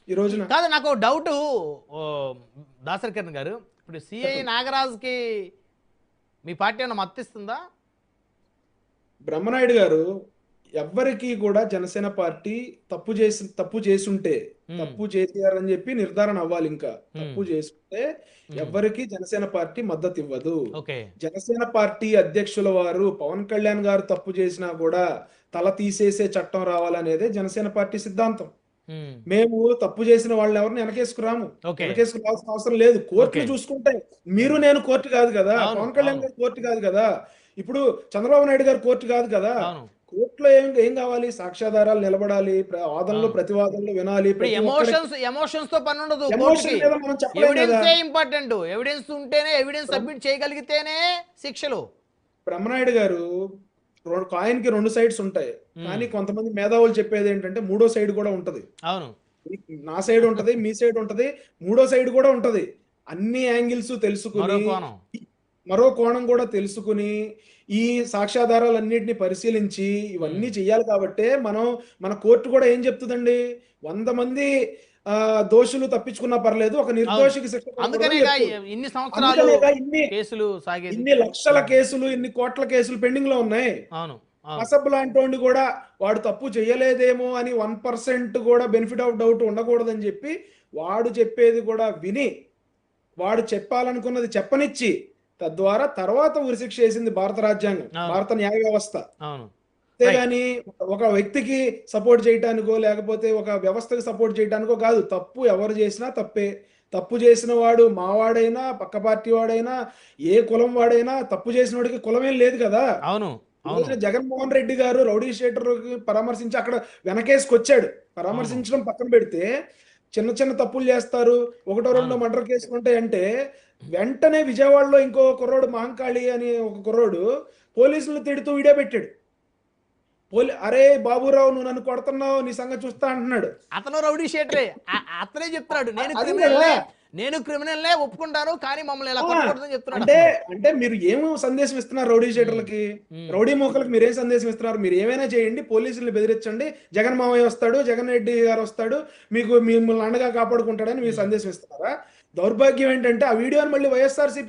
ఈ రోజున. కాదు, నాకు డౌట్ దాసరి కిరణ్ గారు, ఇప్పుడు సిఐ నాగరాజుకి మీ పార్టీ ఏమైనా మద్దతిస్తుందా? బ్రహ్మనాయుడు గారు ఎవ్వరికి కూడా జనసేన పార్టీ తప్పు చేసుంటే తప్పు చేశారని చెప్పి నిర్ధారణ అవ్వాలి. ఇంకా తప్పు చేసుకుంటే ఎవ్వరికి జనసేన పార్టీ మద్దతు ఇవ్వదు. ఓకే. జనసేన పార్టీ అధ్యక్షుల వారు పవన్ కళ్యాణ్ గారు తప్పు చేసినా కూడా తల తీసేసే చట్టం రావాలనేదే జనసేన పార్టీ సిద్ధాంతం. మేము తప్పు చేసిన వాళ్ళని ఎవరిని వెనకేసుకురాము, వెనకేసుకురావాల్సిన అవసరం లేదు. కోర్టులు చూసుకుంటాయి. మీరు నేను కోర్టు కాదు కదా, పవన్ కళ్యాణ్ గారు కోర్టు కాదు కదా, ఇప్పుడు చంద్రబాబు నాయుడు గారు కోర్టు కాదు కదా. కోర్టులో ఏం కావాలి? సాక్ష్యాధారాలు నిలబడాలి, వాదనలు ప్రతివాదనలు వినాలి. ఎమోషన్స్ తో పని ఉండదు. ఇంపార్టెంట్ ఎవిడెన్స్ ఉంటేనే, ఎవిడెన్స్ సబ్మిట్ చేయగలిగితేనే శిక్షలు. బ్రహ్మనాయుడు గారు కాయిన్ కి 2 సైడ్స్ ఉంటాయి, కానీ కొంతమంది మేధావులు చెప్పేది ఏంటంటే మూడో సైడ్ కూడా ఉంటది. అవును, నా సైడ్ ఉంటది, మీ సైడ్ ఉంటది, మూడో సైడ్ కూడా ఉంటది. అన్ని యాంగిల్స్ తెలుసుకుని, మరో కోణం కూడా తెలుసుకుని, ఈ సాక్ష్యాధారాలన్నింటినీ పరిశీలించి ఇవన్నీ చెయ్యాలి. కాబట్టే మన కోర్టు కూడా ఏం చెప్తుందండి, 100 మంది దోషులు తప్పించుకున్నా పర్లేదు, ఒక నిర్దోషికి శిక్ష. ఇన్ని లక్షల కేసులు, ఇన్ని కోట్ల కేసులు పెండింగ్ లో ఉన్నాయి. అసబ్ లాంటి కూడా వాడు తప్పు చేయలేదేమో అని 1% కూడా బెనిఫిట్ ఆఫ్ డౌట్ ఉండకూడదని చెప్పి వాడు చెప్పేది కూడా విని, వాడు చెప్పాలనుకున్నది చెప్పనిచ్చి, తద్వారా తర్వాత ఉరిశిక్ష వేసింది భారత రాజ్యాంగం, భారత న్యాయ వ్యవస్థ. అంతేగాని ఒక వ్యక్తికి సపోర్ట్ చేయటానికో లేకపోతే ఒక వ్యవస్థకి సపోర్ట్ చేయటానికో కాదు. తప్పు ఎవరు చేసినా తప్పే. తప్పు చేసిన వాడు మావాడైనా, పక్క పార్టీ వాడైనా, ఏ కులం వాడైనా, తప్పు చేసిన వాడికి కులమేం లేదు కదా. అవును. జగన్మోహన్ రెడ్డి గారు రౌడీ షీటర్ పరామర్శించి అక్కడ వెనకేసుకొచ్చాడు. పరామర్శించడం పక్కన పెడితే, చిన్న చిన్న తప్పులు చేస్తారు, 1-2 మర్డర్ కేసులు ఉంటాయంటే వెంటనే విజయవాడలో ఇంకో కుర్రోడు మహంకాళి అని ఒక కుర్రోడు పోలీసులను తిడుతూ వీడియో పెట్టాడు. అరే బాబురావు, నువ్వు నన్ను కొడుతున్నావు, నీ సంగతి చూస్తా అంటున్నాడు. అతను రౌడీ షీటరే, అతనే చెప్తున్నాడు నేను క్రిమినల్నే ఒప్పుకుంటాను, కానీ మమ్మల్ని ఎలా కొట్టకూడదని చెప్తున్నాడు. అంటే మీరు ఏం సందేశం ఇస్తున్నారు రౌడీ షీటర్లకి, రౌడీ మోకలకి మీరేం సందేశం ఇస్తున్నారు? మీరు ఏమైనా చేయండి, పోలీసులు బెదిరించండి, జగన్ మామయ్య వస్తాడు, జగన్ రెడ్డి గారు వస్తాడు, మిమ్మల్ని అండగా కాపాడుకుంటాడని మీరు సందేశం ఇస్తున్నారా? దౌర్భాగ్యం ఏంటంటే ఆ వీడియోని మళ్ళీ వైఎస్ఆర్సీపీ